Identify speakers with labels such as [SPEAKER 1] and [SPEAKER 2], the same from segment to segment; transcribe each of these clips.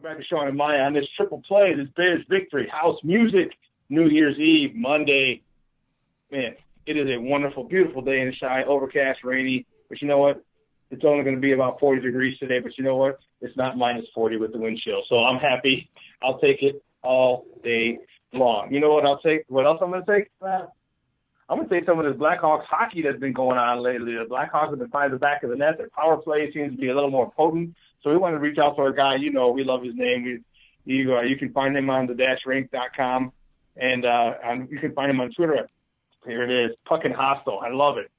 [SPEAKER 1] Back to Shawn and Maya on this triple play, this Bears victory, house music, New Year's Eve, Monday. Man, it is a wonderful, beautiful day in the Chi, overcast, rainy. But you know what? It's only going to be about 40 degrees today. But you know what? It's not minus 40 with the wind chill. So I'm happy. I'll take it all day long. You know what I'll take? What else I'm going to take? I'm going to take some of this Blackhawks hockey that's been going on lately. The Blackhawks have been finding the back of the net. Their power play seems to be a little more potent. So we want to reach out to our guy. You know, we love his name. You can find him on the-rink.com, and you can find him on Twitter. Here it is, Puckin' Hostile. I love it.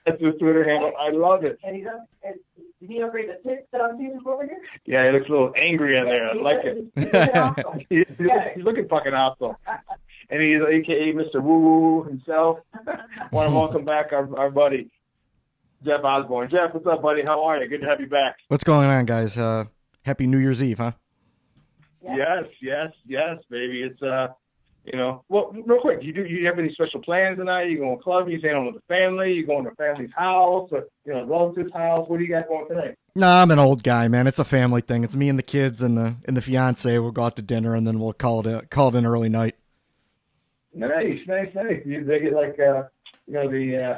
[SPEAKER 1] That's his Twitter handle. I love it.
[SPEAKER 2] And did he upgrade the tick that I'm seeing over here?
[SPEAKER 1] Yeah, he looks a little angry on there. I like it. He's looking Puckin' Hostile. And he's AKA Mr. Woo Woo himself. Want to welcome back our buddy, Jeff Osborne. Jeff, what's up, buddy? How are you? Good to have you back.
[SPEAKER 3] What's going on, guys? Happy New Year's Eve, huh?
[SPEAKER 1] Yes, baby. It's well, real quick, do you have any special plans tonight? You going clubbing? You staying home with the family? You going to family's house? Or, relative's house? What do you got going tonight?
[SPEAKER 3] No, I'm an old guy, man. It's a family thing. It's me and the kids and the fiance. We'll go out to dinner and then we'll call it an early night.
[SPEAKER 1] Nice. You they get like the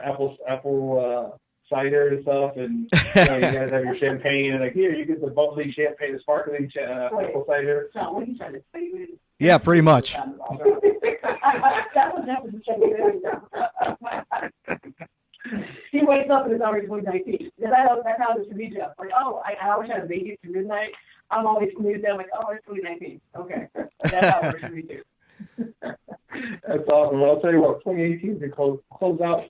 [SPEAKER 1] apple cider and stuff, and you guys have your champagne, and like here you get the bubbly champagne, the sparkling apple cider.
[SPEAKER 2] So what are you trying to say?
[SPEAKER 3] Yeah, pretty much.
[SPEAKER 2] that was the champagne. He wakes up and it's already 2019. That's how this should be, Jeff. Like, I always had to make it to midnight. I'm always smoothed down like, it's 2019. Okay, that's how it should be too.
[SPEAKER 1] That's awesome. Well, I'll tell you what, 2018 to close out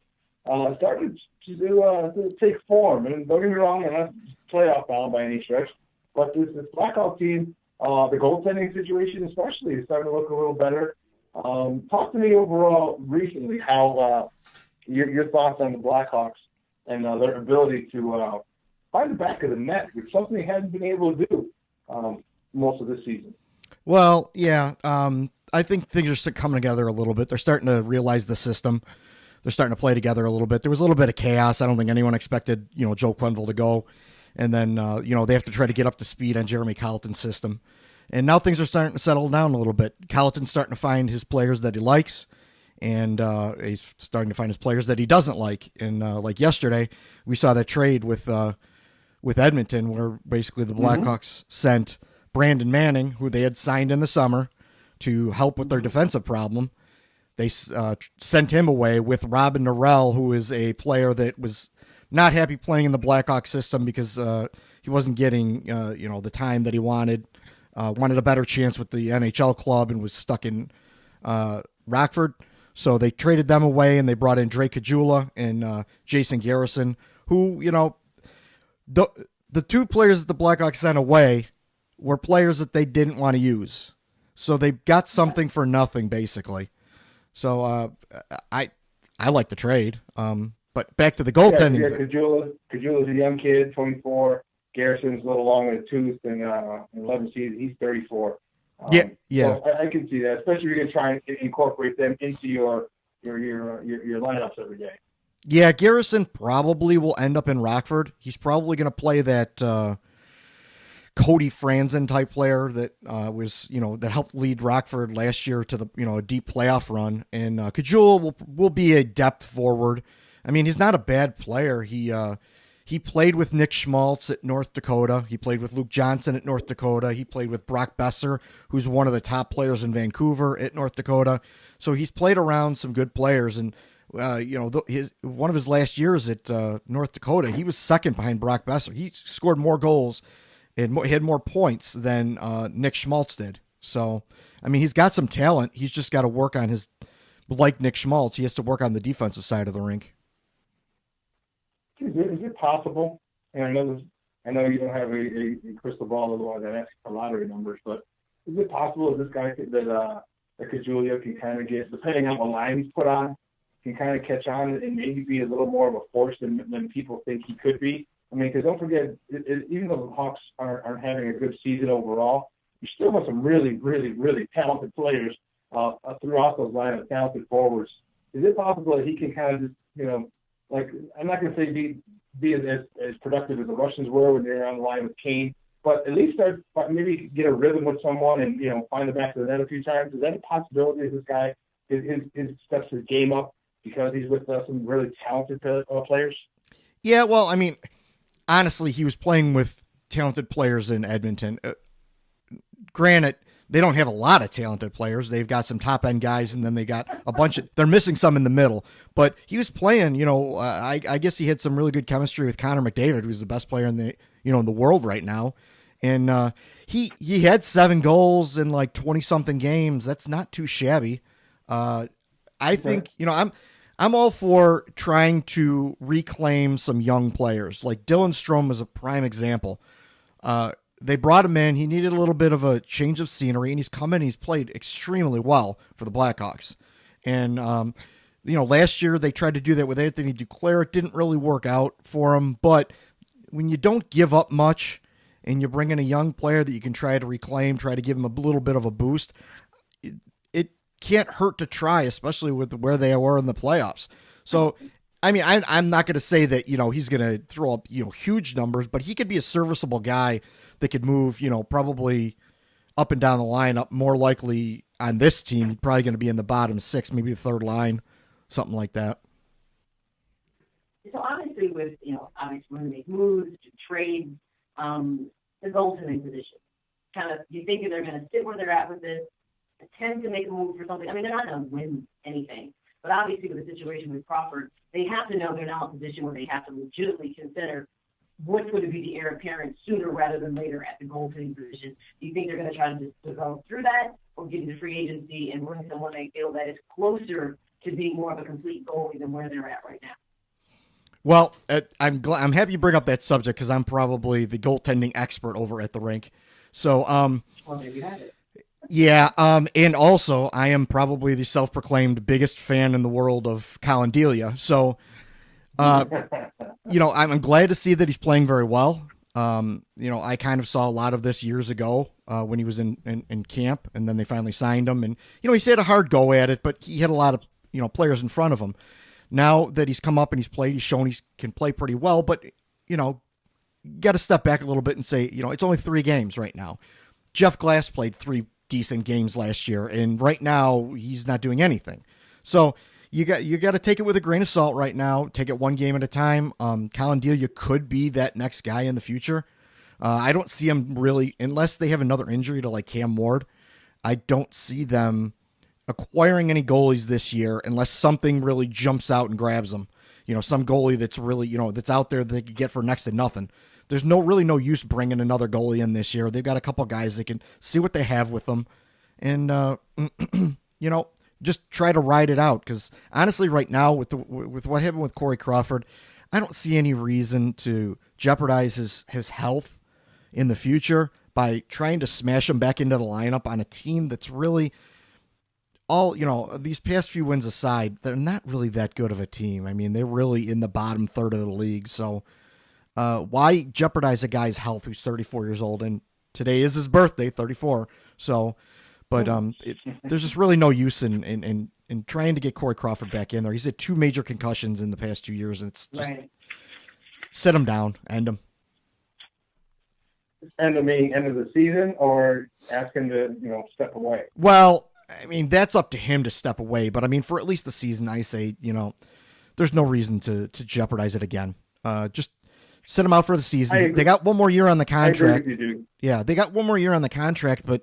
[SPEAKER 1] started to take form. And don't get me wrong, I'm not playoff bound by any stretch, but this Blackhawks team, the goaltending situation especially, is starting to look a little better. Talk to me overall recently how your thoughts on the Blackhawks and their ability to find the back of the net, which is something they hadn't been able to do most of this season.
[SPEAKER 3] Well, yeah. I think things are coming together a little bit. They're starting to realize the system. They're starting to play together a little bit. There was a little bit of chaos. I don't think anyone expected, Joe Quenneville to go. And then, they have to try to get up to speed on Jeremy Colleton's system. And now things are starting to settle down a little bit. Colleton's starting to find his players that he likes, and he's starting to find his players that he doesn't like. And like yesterday, we saw that trade with Edmonton, where basically the Blackhawks sent Brandon Manning, who they had signed in the summer, to help with their defensive problem. They sent him away with Robin Norell, who is a player that was not happy playing in the Blackhawks system because he wasn't getting the time that he wanted. Wanted a better chance with the NHL club and was stuck in Rockford. So they traded them away and they brought in Caggiula and Jason Garrison, who, the two players that the Blackhawks sent away were players that they didn't want to use. So they got something for nothing, basically. So I like the trade. But back to the goaltending.
[SPEAKER 1] Yeah, Caggiula's a young kid, 24. Garrison's a little long in the tooth, and 11 seasons, he's 34.
[SPEAKER 3] Yeah.
[SPEAKER 1] So I can see that, especially if you're going to try and incorporate them into your lineups every day.
[SPEAKER 3] Yeah, Garrison probably will end up in Rockford. He's probably going to play that Cody Franzen type player that was, that helped lead Rockford last year to the, a deep playoff run. And Caggiula will be a depth forward. I mean, he's not a bad player. He played with Nick Schmaltz at North Dakota. He played with Luke Johnson at North Dakota. He played with Brock Besser, who's one of the top players in Vancouver at North Dakota. So he's played around some good players. And, one of his last years at North Dakota, he was second behind Brock Besser. He scored more goals and had more points than Nick Schmaltz did. So, I mean, he's got some talent. He's just got to work on like Nick Schmaltz, he has to work on the defensive side of the rink.
[SPEAKER 1] Is it possible? And I know you don't have a crystal ball, otherwise I'd ask for lottery numbers. But is it possible that this guy that Caggiula can kind of get, depending on what line he's put on, can kind of catch on and maybe be a little more of a force than people think he could be? I mean, because don't forget, even though the Hawks aren't having a good season overall, you still have some really, really, really talented players throughout those line of talented forwards. Is it possible that he can kind of just, like, I'm not going to say be as productive as the Russians were when they were on the line with Kane, but at least start maybe get a rhythm with someone and find the back of the net a few times. Is that a possibility? Is this guy his steps his game up because he's with some really talented players?
[SPEAKER 3] Yeah, well, I mean, honestly, he was playing with talented players in Edmonton. Granted, they don't have a lot of talented players. They've got some top end guys, and then they got a bunch of. They're missing some in the middle. But he was playing. I guess he had some really good chemistry with Connor McDavid, who's the best player in the in the world right now. And he had 7 goals in like 20-something games. That's not too shabby. I think I'm all for trying to reclaim some young players. Like Dylan Strome is a prime example. They brought him in. He needed a little bit of a change of scenery, and he's come in. He's played extremely well for the Blackhawks. And, last year they tried to do that with Anthony Duclair. It didn't really work out for him. But when you don't give up much and you bring in a young player that you can try to reclaim, try to give him a little bit of a boost, it can't hurt to try, especially with where they were in the playoffs. So, I mean, I'm not going to say that, he's going to throw up, huge numbers, but he could be a serviceable guy that could move, probably up and down the lineup. More likely on this team, probably going to be in the bottom 6, maybe the third line, something like that.
[SPEAKER 2] So obviously with, obviously when they make moves, to trade, the goaltending position, kind of, you think they're going to sit where they're at with this, attempt to make a move for something. I mean, they're not going to win anything. But obviously with the situation with Crawford, they have to know they're now in a position where they have to legitimately consider what's going to be the heir apparent sooner rather than later at the goaltending position. Do you think they're going to try to just go through that or get into free agency and bring someone they feel that is closer to being more of a complete goalie than where they're at right now?
[SPEAKER 3] Well, I'm happy you bring up that subject because I'm probably the goaltending expert over at The-Rink. So,
[SPEAKER 2] well, there you have it.
[SPEAKER 3] Yeah, and also I am probably the self-proclaimed biggest fan in the world of Caggiula. So, I'm glad to see that he's playing very well. I kind of saw a lot of this years ago when he was in camp, and then they finally signed him. And he's had a hard go at it, but he had a lot of players in front of him. Now that he's come up and he's played, he's shown he can play pretty well. But got to step back a little bit and say it's only 3 games right now. Jeff Glass played 3 decent games last year, and right now he's not doing anything. So you got to take it with a grain of salt right now. Take it one game at a time. Caggiula could be that next guy in the future. I don't see him really, unless they have another injury to like Cam Ward. I don't see them acquiring any goalies this year unless something really jumps out and grabs them. Some goalie that's really that's out there that they could get for next to nothing. There's really no use bringing another goalie in this year. They've got a couple guys that can see what they have with them, and just try to ride it out. Because honestly, right now with what happened with Corey Crawford, I don't see any reason to jeopardize his health in the future by trying to smash him back into the lineup on a team that's really all these past few wins aside, they're not really that good of a team. I mean, they're really in the bottom third of the league, so. Why jeopardize a guy's health who's 34 years old, and today is his birthday, 34. So, but there's just really no use in trying to get Corey Crawford back in there. He's had 2 major concussions in the past 2 years, and it's just set him down, end him.
[SPEAKER 1] End of the season, or ask him to step away.
[SPEAKER 3] Well, I mean that's up to him to step away, but I mean for at least the season, I say there's no reason to jeopardize it again. Just sit him out for the season. They got 1 more year on the contract.
[SPEAKER 1] I agree with you, dude.
[SPEAKER 3] Yeah, they got 1 more year on the contract, but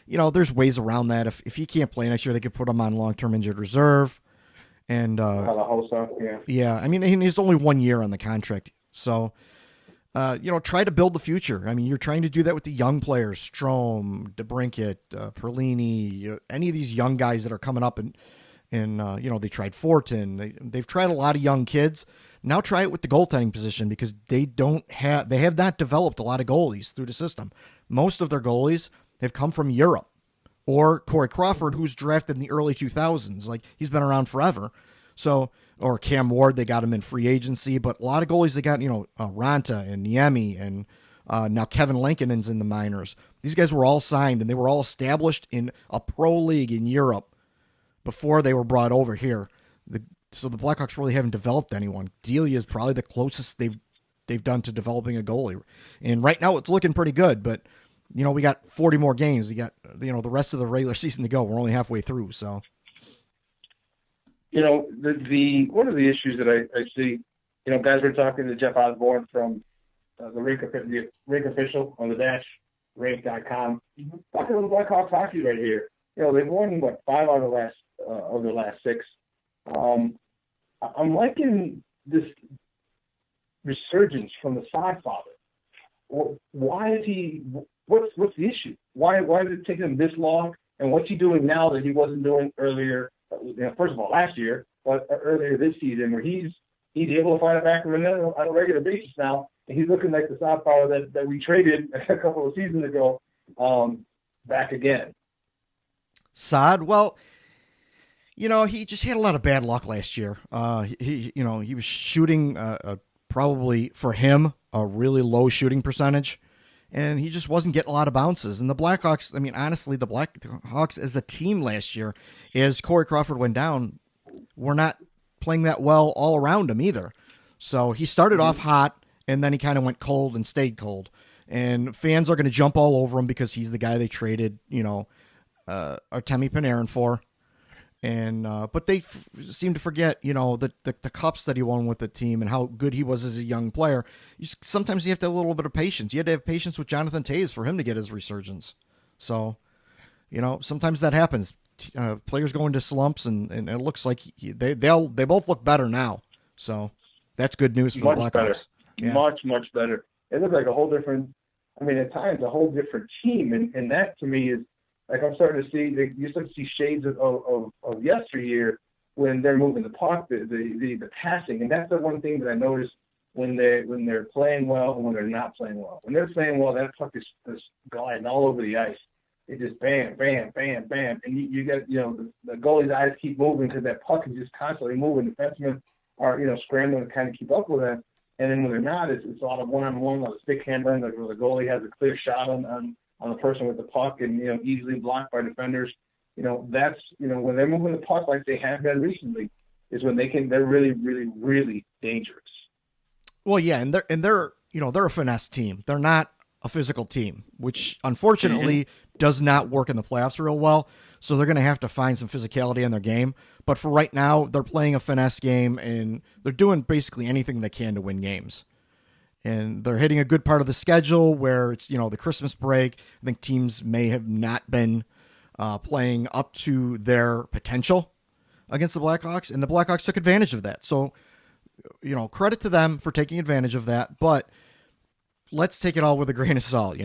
[SPEAKER 3] there's ways around that. If he can't play next year, they could put him on long-term injured reserve. And
[SPEAKER 1] the whole stuff, yeah.
[SPEAKER 3] Yeah, I mean, he's only 1 year on the contract, so try to build the future. I mean, you're trying to do that with the young players, Strome, The-Rink, Perlini, any of these young guys that are coming up, and they tried Fortin. They've tried a lot of young kids. Now try it with the goaltending position because they have not developed a lot of goalies through the system. Most of their goalies have come from Europe, or Corey Crawford, who's drafted in the early 2000s. Like he's been around forever. So, or Cam Ward, they got him in free agency, but a lot of goalies they got, Ranta and Niemi and now Kevin Lankinen's in the minors. These guys were all signed and they were all established in a pro league in Europe before they were brought over here. So the Blackhawks really haven't developed anyone. Delia is probably the closest they've they've done to developing a goalie. And right now it's looking pretty good, but we got 40 more games. We got, the rest of the regular season to go. We're only halfway through. So,
[SPEAKER 1] the one of the issues that I see, guys were talking to Jeff Osborne from the Rink official on the -rink.com. Talking about the Blackhawks hockey right here. They've won 5 out of their last 6. I'm liking this resurgence from the Godfather. Why is he? What's the issue? Why did it take him this long? And what's he doing now that he wasn't doing earlier? First of all, last year, but earlier this season, where he's able to find it back from the net on a regular basis now, and he's looking like the Godfather that we traded a couple of seasons ago, back again.
[SPEAKER 3] Saad, well, he just had a lot of bad luck last year. He was shooting probably for him a really low shooting percentage, and he just wasn't getting a lot of bounces. And the Blackhawks, honestly, the Blackhawks as a team last year, as Corey Crawford went down, were not playing that well all around him either. So he started off hot, and then he kind of went cold and stayed cold. And fans are going to jump all over him because he's the guy they traded, Artemi Panarin for. And but they seem to forget, the cups that he won with the team and how good he was as a young player. Sometimes you have to have a little bit of patience. You had to have patience with Jonathan Toews for him to get his resurgence. So, sometimes that happens. Players go into slumps, and it looks like they both look better now. So that's good news for the Blackhawks.
[SPEAKER 1] Yeah. Much better. It looks like a whole different. At times a whole different team, and that to me is. Like I'm starting to see, you start to see shades of yesteryear when they're moving the puck, the passing, and that's the one thing that I noticed when they're playing well and when they're not playing well. When they're playing well, that puck is gliding all over the ice. It just bam, bam, bam, bam, and you got the goalie's eyes keep moving because that puck is just constantly moving. The defensemen are scrambling to kind of keep up with that, and then when they're not, it's a lot of one-on-one, a lot of stick handling, like where the goalie has a clear shot on the person with the puck and, easily blocked by defenders. That's, when they're moving the puck like they have been recently is when they're really, really, really dangerous.
[SPEAKER 3] Well, yeah. And they're a finesse team. They're not a physical team, which unfortunately does not work in the playoffs real well. So they're going to have to find some physicality in their game. But for right now, they're playing a finesse game and they're doing basically anything they can to win games. And they're hitting a good part of the schedule where it's, the Christmas break. I think teams may have not been playing up to their potential against the Blackhawks, and the Blackhawks took advantage of that. So, credit to them for taking advantage of that, but let's take it all with a grain of salt.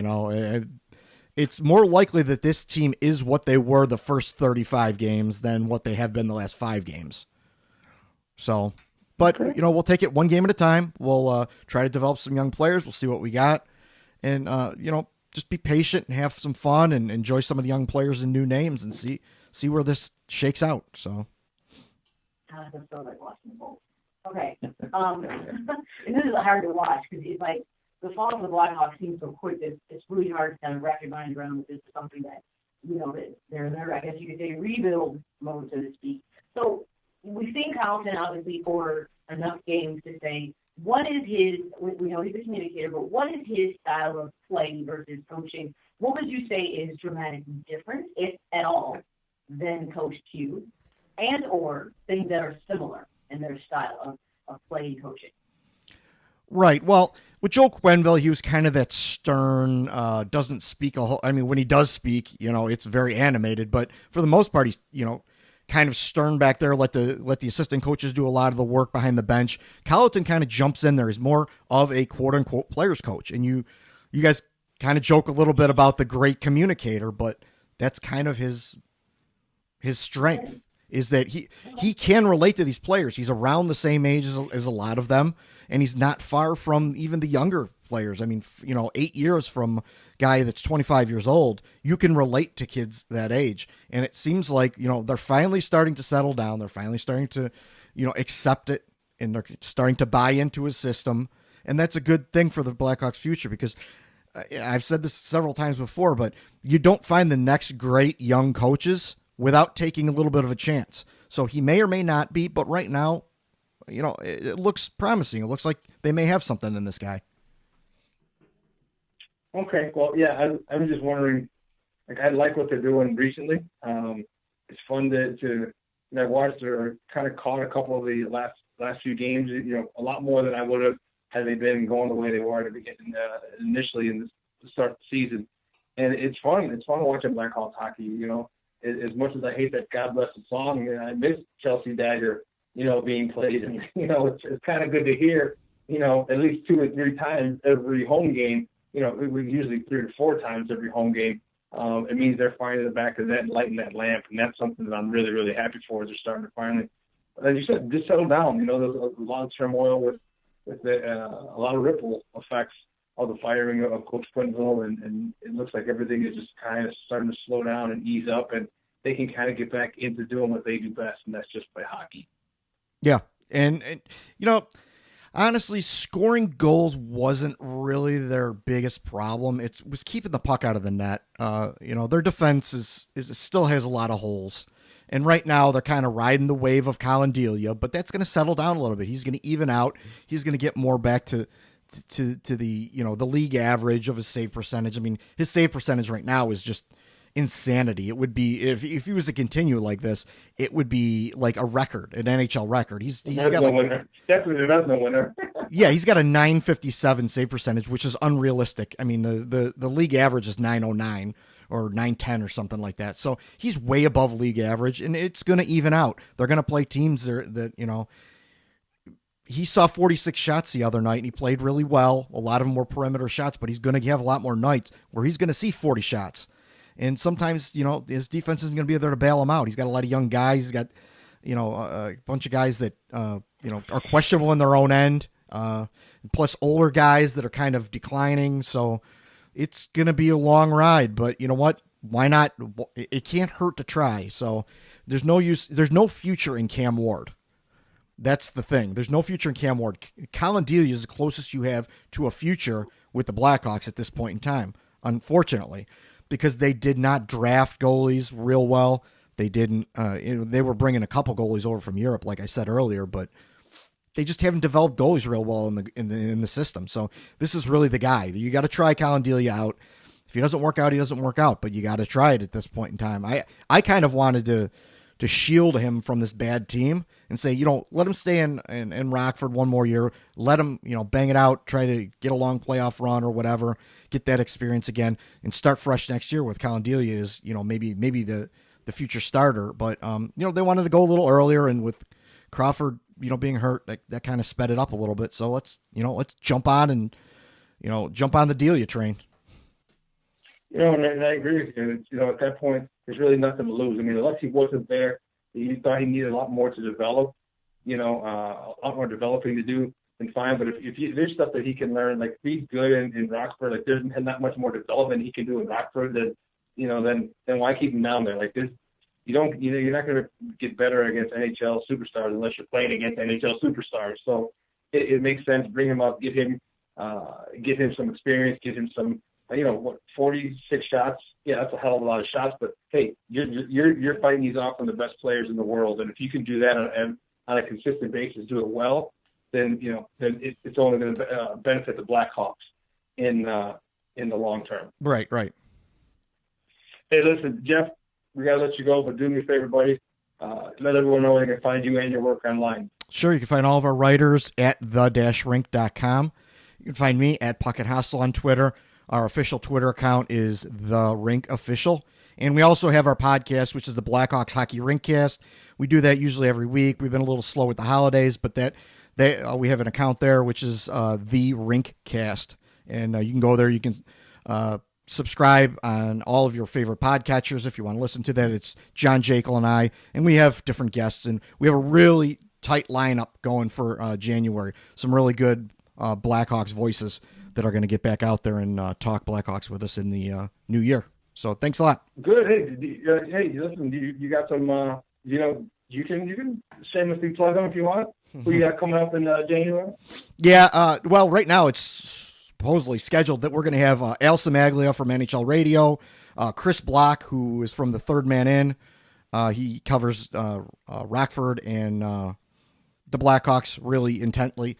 [SPEAKER 3] It's more likely that this team is what they were the first 35 games than what they have been the last 5 games. So... But, we'll take it one game at a time. We'll try to develop some young players. We'll see what we got. And, just be patient and have some fun and enjoy some of the young players and new names and see where this shakes out. So.
[SPEAKER 2] I just feel like watching the Bulls. Okay. And this is hard to watch because it's like the fall of the Blackhawks seems so quick that it's really hard to kind of wrap your mind around that this is something that, they're in their, I guess you could say, rebuild mode, so to speak. So, we've seen Carlton, obviously, for enough games to say, what is his, we know he's a communicator, but what is his style of playing versus coaching? What would you say is dramatically different, if at all, than Coach Q, and or things that are similar in their style of play and coaching?
[SPEAKER 3] Right. Well, with Joe Quenneville, he was kind of that stern, doesn't speak a whole, when he does speak, it's very animated, but for the most part, he's, kind of stern back there, let the assistant coaches do a lot of the work behind the bench. Colleton kind of jumps in there. He's more of a quote unquote players coach. And you guys kind of joke a little bit about the great communicator, but that's kind of his strength is that he can relate to these players. He's around the same age as a lot of them, and he's not far from even the younger players. 8 years from guy that's 25 years old, you can relate to kids that age. And it seems like, they're finally starting to settle down. They're finally starting to, accept it, and they're starting to buy into his system. And that's a good thing for the Blackhawks future because I've said this several times before, but you don't find the next great young coaches without taking a little bit of a chance. So he may or may not be, but right now, it looks promising. It looks like they may have something in this guy.
[SPEAKER 1] Okay, well, yeah, I'm just wondering. Like, I like what they're doing recently. It's fun to I watched or kind of caught a couple of the last few games. A lot more than I would have had they been going the way they were to begin initially in the start of the season. And it's fun. It's fun watching Blackhawks hockey. As much as I hate that God Bless the Song, I miss Chelsea Dagger, being played. And, it's kind of good to hear, at least 2 or 3 times every home game. We usually 3 or 4 times every home game. It means they're finding the back of that and lighting that lamp. And that's something that I'm really, really happy for. They're starting to finally, as you said, just settle down. There's a lot of turmoil with a lot of ripple effects of the firing of Coach Quenneville, and it looks like everything is just kind of starting to slow down and ease up, and they can kind of get back into doing what they do best, and that's just play hockey.
[SPEAKER 3] Yeah, and honestly, scoring goals wasn't really their biggest problem. It was keeping the puck out of the net. Their defense is still has a lot of holes. And right now they're kind of riding the wave of Colin Delia, but that's going to settle down a little bit. He's going to even out. He's going to get more back to the, the league average of his save percentage. I mean, his save percentage right now is just insanity. It would be, if he was to continue like this, it would be like a record, an NHL record. He's got
[SPEAKER 1] no winner. Definitely there's no winner.
[SPEAKER 3] Yeah, he's got a 957 save percentage, which is unrealistic. I mean, the league average is 909 or 910 or something like that. So he's way above league average, and it's going to even out. They're going to play teams that he saw 46 shots the other night, and he played really well. A lot of them were perimeter shots, but he's going to have a lot more nights where he's going to see 40 shots. And sometimes, his defense isn't going to be there to bail him out. He's got a lot of young guys. He's got, a bunch of guys that, are questionable in their own end, plus older guys that are kind of declining. So it's going to be a long ride, but you know what? Why not? It can't hurt to try. So there's no use. There's no future in Cam Ward. That's the thing. There's no future in Cam Ward. Colin Delia is the closest you have to a future with the Blackhawks at this point in time, unfortunately, because they did not draft goalies real well. They didn't. They were bringing a couple goalies over from Europe, like I said earlier, but they just haven't developed goalies real well in the system. So this is really the guy. You got to try Colin Delia out. If he doesn't work out, he doesn't work out. But you got to try it at this point in time. I kind of wanted to shield him from this bad team and say, let him stay in Rockford one more year. Let him, bang it out, try to get a long playoff run or whatever, get that experience again, and start fresh next year with Colin Delia is, maybe the future starter. But, they wanted to go a little earlier, and with Crawford, being hurt, that kind of sped it up a little bit. So let's jump on and, jump on the Delia train.
[SPEAKER 1] And I agree with you. At that point, there's really nothing to lose. I mean, unless he wasn't there, you thought he needed a lot more to develop, a lot more developing to do, then fine. But if there's stuff that he can learn, like he's good in Rockford, like there's not much more development he can do in Rockford, then why keep him down there? Like this, you're not going to get better against NHL superstars unless you're playing against NHL superstars. So it makes sense. Bring him up, give him some experience, give him some. 46 shots. Yeah, that's a hell of a lot of shots. But hey, you're fighting these off from the best players in the world, and if you can do that on a consistent basis, do it well, then it's only going to benefit the Blackhawks in the long term.
[SPEAKER 3] Right.
[SPEAKER 1] Hey, listen, Jeff, we gotta let you go, but do me a favor, buddy. Let everyone know where they can find you and your work online.
[SPEAKER 3] Sure, you can find all of our writers at the-rink.com. You can find me at Puckett Hostel on Twitter. Our official Twitter account is The-Rink Official. And we also have our podcast, which is the Blackhawks Hockey Rinkcast. We do that usually every week. We've been a little slow with the holidays, but we have an account there, which is The Rinkcast. And you can go there. You can subscribe on all of your favorite podcatchers if you want to listen to that. It's John Jekyll and I, and we have different guests. And we have a really tight lineup going for January. Some really good Blackhawks voices that are going to get back out there and talk Blackhawks with us in the new year. So thanks a lot.
[SPEAKER 1] Good. Hey, listen, you got some, you can shamelessly plug them if you want. Who you got coming up in January? Yeah,
[SPEAKER 3] well, right now it's supposedly scheduled that we're going to have Al Samaglia from NHL Radio, Chris Block, who is from the Third Man In. He covers Rockford and the Blackhawks really intently.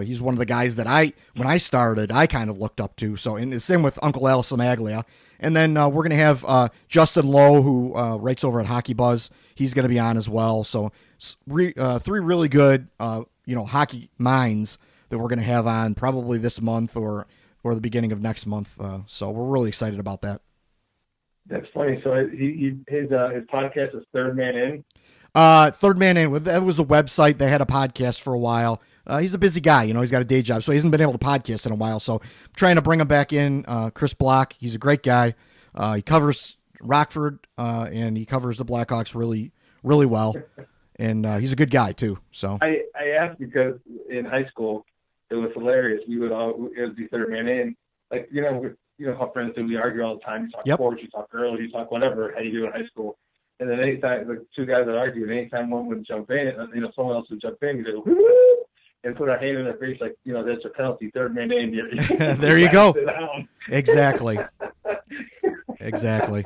[SPEAKER 3] He's one of the guys that when I started, I kind of looked up to. So, and the same with Uncle Al Samaglia. And then we're going to have Justin Lowe, who writes over at Hockey Buzz. He's going to be on as well. So, three really good, hockey minds that we're going to have on probably this month or the beginning of next month. So, we're really excited about that.
[SPEAKER 1] That's funny. So, his podcast is Third Man In.
[SPEAKER 3] Third Man In. That was a website. They had a podcast for a while. He's a busy guy, he's got a day job, so he hasn't been able to podcast in a while. So I'm trying to bring him back in. Chris Block, he's a great guy. He covers Rockford, and he covers the Blackhawks really, really well. And he's a good guy too. So
[SPEAKER 1] I asked because in high school it was hilarious. It would be Third Man In, like how friends do. We argue all the time. You talk sports, you talk girls, you talk whatever. How you do in high school. And then anytime the two guys that argue, anytime one would jump in, someone else would jump in, you go, woo! And put our hand in their face like, that's a penalty, Third Man In.
[SPEAKER 3] There you go. Exactly. Exactly.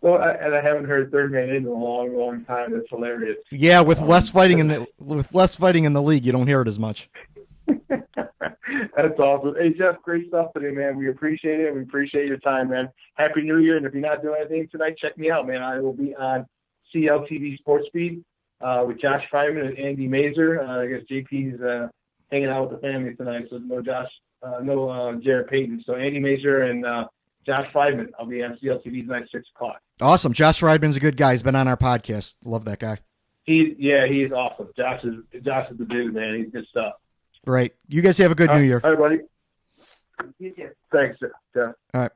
[SPEAKER 1] So, I haven't heard Third Man In a long, long time. It's hilarious.
[SPEAKER 3] Yeah, with less fighting in the league, you don't hear it as much.
[SPEAKER 1] That's awesome. Hey, Jeff, great stuff today, man. We appreciate it. We appreciate your time, man. Happy New Year. And if you're not doing anything tonight, check me out, man. I will be on CLTV Sports Speed with Josh Friedman and Andy Mazer. I guess JP's hanging out with the family tonight, so no Jared Payton. So Andy Mazer and Josh Friedman. I'll be on CLTV tonight, 6 o'clock.
[SPEAKER 3] Awesome. Josh Friedman's a good guy. He's been on our podcast. Love that guy.
[SPEAKER 1] He is awesome. Josh is the dude, man. He's good stuff.
[SPEAKER 3] Great. You guys have a good New Year.
[SPEAKER 1] All right, buddy.
[SPEAKER 2] You too.
[SPEAKER 1] Thanks, sir. Yeah.
[SPEAKER 3] All right.